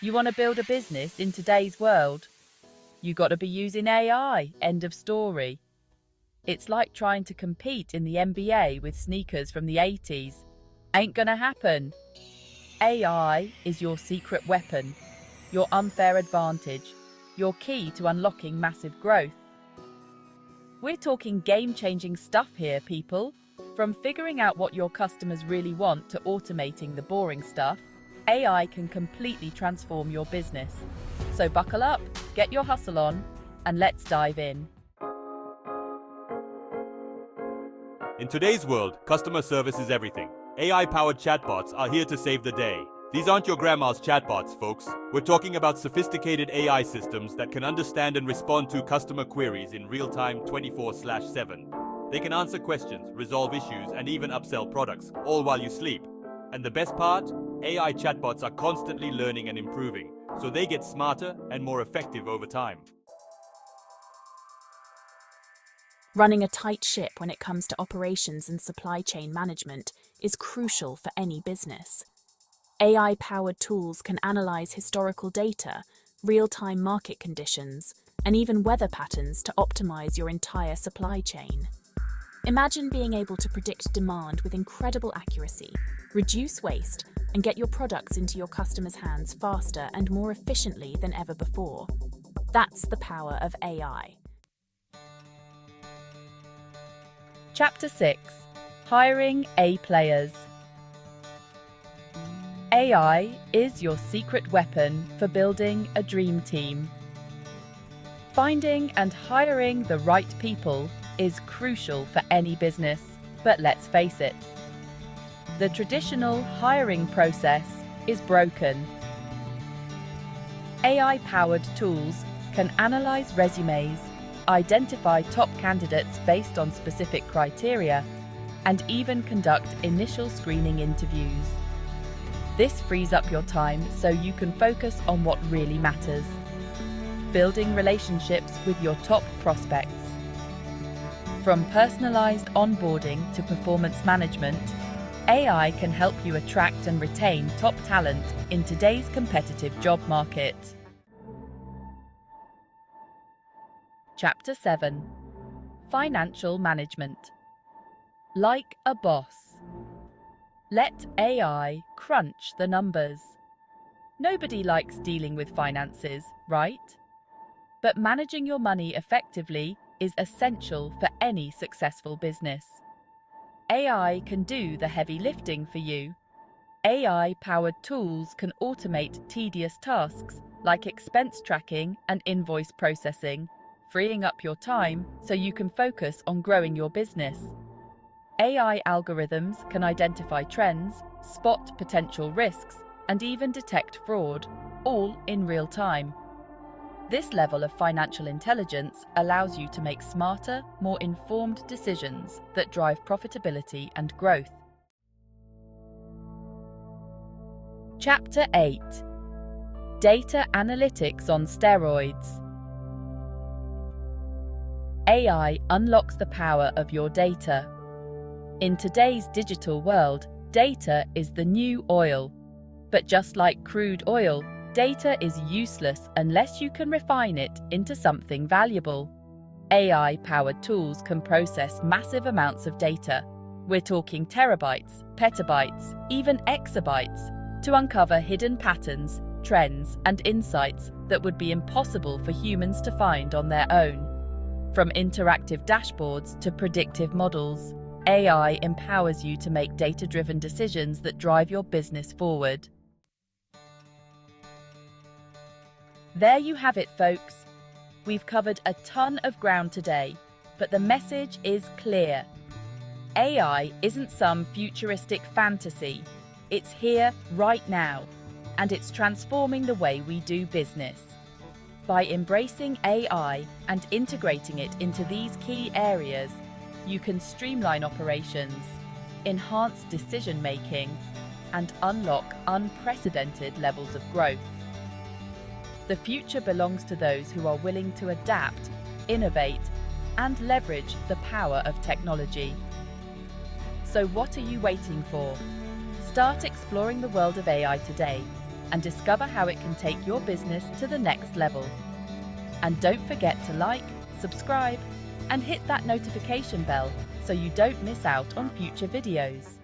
You want to build a business in today's world? You got to be using AI, end of story. It's like trying to compete in the NBA with sneakers from the 80s. Ain't gonna happen. AI is your secret weapon, your unfair advantage, your key to unlocking massive growth. We're talking game-changing stuff here, people. From figuring out what your customers really want to automating the boring stuff, AI can completely transform your business. So buckle up, get your hustle on, and let's dive in. In today's world, customer service is everything. AI-powered chatbots are here to save the day. These aren't your grandma's chatbots, folks. We're talking about sophisticated AI systems that can understand and respond to customer queries in real time 24/7. They can answer questions, resolve issues, and even upsell products, all while you sleep. And the best part? AI chatbots are constantly learning and improving, so they get smarter and more effective over time. Running a tight ship when it comes to operations and supply chain management is crucial for any business. AI-powered tools can analyze historical data, real-time market conditions, and even weather patterns to optimize your entire supply chain. Imagine being able to predict demand with incredible accuracy, reduce waste, and get your products into your customers' hands faster and more efficiently than ever before. That's the power of AI. Chapter 6. Hiring A-Players. AI is your secret weapon for building a dream team. Finding and hiring the right people is crucial for any business, but let's face it, the traditional hiring process is broken. AI-powered tools can analyze resumes, identify top candidates based on specific criteria, and even conduct initial screening interviews. This frees up your time so you can focus on what really matters: building relationships with your top prospects. From personalized onboarding to performance management, AI can help you attract and retain top talent in today's competitive job market. Chapter 7. Financial Management. Like a boss. Let AI crunch the numbers. Nobody likes dealing with finances, right? But managing your money effectively is essential for any successful business. AI can do the heavy lifting for you. AI-powered tools can automate tedious tasks like expense tracking and invoice processing, freeing up your time so you can focus on growing your business. AI algorithms can identify trends, spot potential risks, and even detect fraud, all in real time. This level of financial intelligence allows you to make smarter, more informed decisions that drive profitability and growth. Chapter 8. Data Analytics on Steroids. AI unlocks the power of your data. In today's digital world, data is the new oil. But just like crude oil, data is useless unless you can refine it into something valuable. AI-powered tools can process massive amounts of data. We're talking terabytes, petabytes, even exabytes, to uncover hidden patterns, trends, and insights that would be impossible for humans to find on their own. From interactive dashboards to predictive models, AI empowers you to make data-driven decisions that drive your business forward. There you have it, folks. We've covered a ton of ground today, but the message is clear. AI isn't some futuristic fantasy. It's here right now, and it's transforming the way we do business. By embracing AI and integrating it into these key areas, you can streamline operations, enhance decision-making, and unlock unprecedented levels of growth. The future belongs to those who are willing to adapt, innovate, and leverage the power of technology. So what are you waiting for? Start exploring the world of AI today. and discover how it can take your business to the next level. And don't forget to like, subscribe, and hit that notification bell so you don't miss out on future videos.